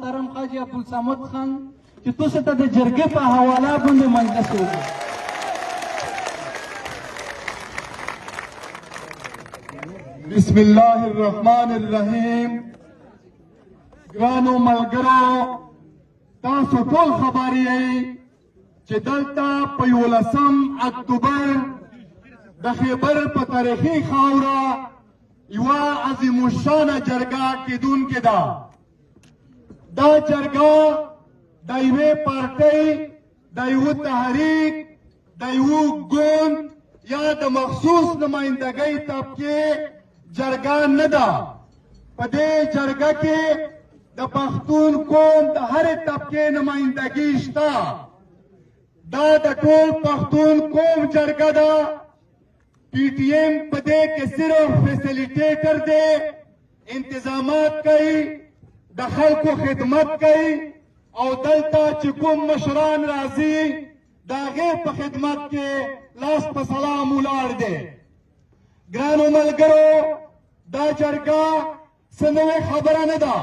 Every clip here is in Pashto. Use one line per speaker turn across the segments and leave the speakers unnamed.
محترم حاجی عبدالصمد خان چې تاسو ته د جرګې په حواله باندې مجلس وکړو.
بسم الله الرحمن الرحیم. ګرانو ملګرو، تاسو ټول خبر یئ چې دلته په 11 اکتوبر د خیبر په تاریخي خاوره یوه عظیم الشانه جرګه کیدونکې ده. دا جرګه د یوې پارټۍ، د یوه تحریک، د یوه ګوند یا د مخصوص نمایندګۍ طبقې جرګه نه ده. په دې جرګه کې د پښتون قوم د هرې طبقې نمایندګي شته. دا د ټول پښتون قوم جرګه ده. پی ټی ایم په دې کې صرف فیسیلیټیټر دی، انتظامات کوي، د خلکو خدمت کوي او دلته چې کوم مشران راځي د هغې په خدمت کې لاس په سلام ولاړ دی. ګرانو ملګرو، دا جرګه څه نوې خبره نه ده،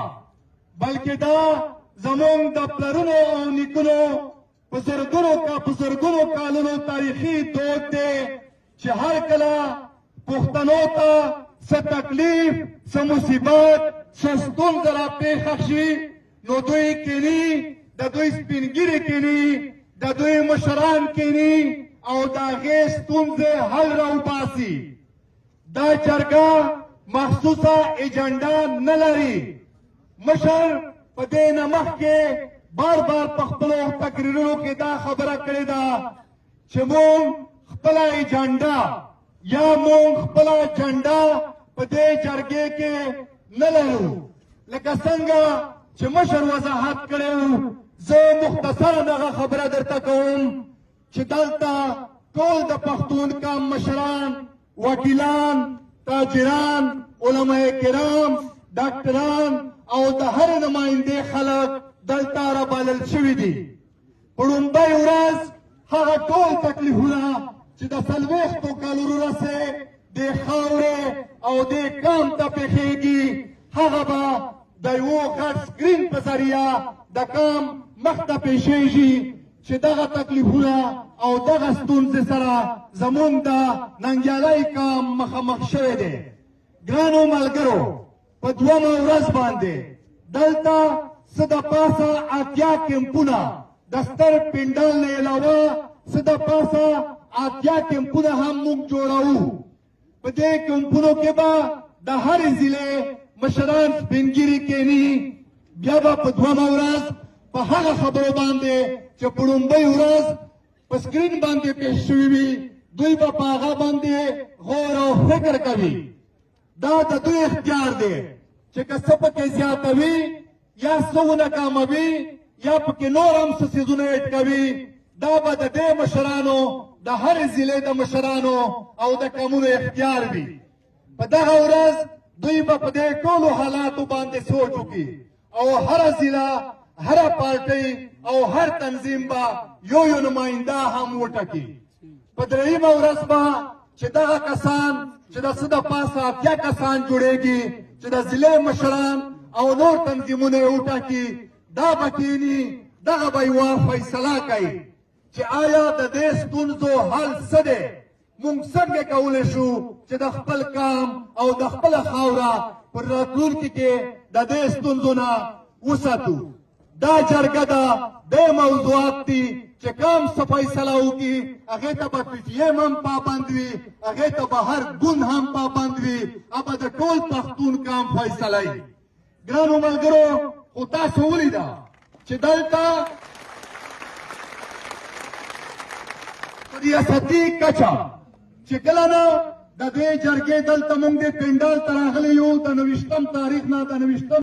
بلکې دا زموږ د پلرونو او نیکونو په زرګونو کالونو تاریخي دود دی چې هر کله پښتنو ته څه تکلیف، څه مصیبت، څه ستونزه راپېښه شي نو دوی کینی، د دوی سپین ږیري کینی، د دوی مشران کینی او د هغې ستونزې حل راوباسي. دا جرګه مخصوصه ایجنډا نه لري. مشر په دې نه مخکې بار په خپلو تقریرونو کې دا خبره کړې ده چې موږ خپله ایجنډا یا موږ خپله جنډا په دې جرګې کې نه لرو. لکه څنګه چې مشر وضاحت کړی و، زه مختصره دغه خبره درته کوم چې دلته ټول د پښتون قام مشران، وکیلان، تاجران، علماء کرام، ډاکټران او د هر نمایندې خلک دلته رابلل شوي دي. په لومړۍ ورځ هغه ټول تکلیفونه چې د 40 کالو وروسته دې خاورې او دې قام ته پېښېږي هغه به د یوه غټ سکرین په ذریعه د قام مخ ته پېښېږي چې دغه تکلیفونه او دغه ستونزې سره زموږ د ننګیالی قام مخامخ شوی دی. ګرانو ملګرو، په 2مه ورځ باندې دلته څه د پاسه 80 کیمپونه د ستر پنډال نه علاوه څه د پاسه 80 کیمپونه هم موږ جوړوو. په دې کیمپونو کې به د هرې ضلعې مشران سپین ږیري کیني. بیا به په 2مه ورځ په هغه خبرو باندې چې په لومړۍ ورځ په سکرین باندې پېښ شوي وي دوی به په هغه باندې غور او فکر کوي. دا د دوی اختیار دی چې که څه پکې زیاتوي یا څه وناکاموي یا پکې نور هم څه څیزونه ایډ کوي. دا به د دې مشرانو، د هرې ضلعې د مشرانو او د قومونو اختیار وي. په دغه ورځ دوی به په دې ټولو حالاتو باندې سوچ وکړي او هره ضلع، هره پارټۍ او هر تنظیم به یو نماینده هم وټاکي. په 3مه ورځ به چې دغه کسان چې د څه د پاسه 80 کسان جوړېږي چې د ضلع مشران او نور تنظیمونه یې وټاکي، دا به کیني، دغه به یوه فیصله کوي چې آیا د دې ستونزو حل څه دی، موږ څنګه کولی شو چې د خپل قام او د خپله خاوره په راتلونکي کې د دې ستونزو نه وساتو. دا جرګه ده، دې موضوعات دي چې قام څه فیصله وکړي هغې ته به پی ټي ایم هم پابند وي، هغې ته به هر ګوند هم پابند وي، هغه د ټول پښتون قام فیصله وي. ګرانو ملګرو، خو تاسو ولیده چې دلته ریاستي کچه چې کله نه د دې جرګې دلته موږ د پنډال ته راغلي یو د 29 تاریخ نه د 29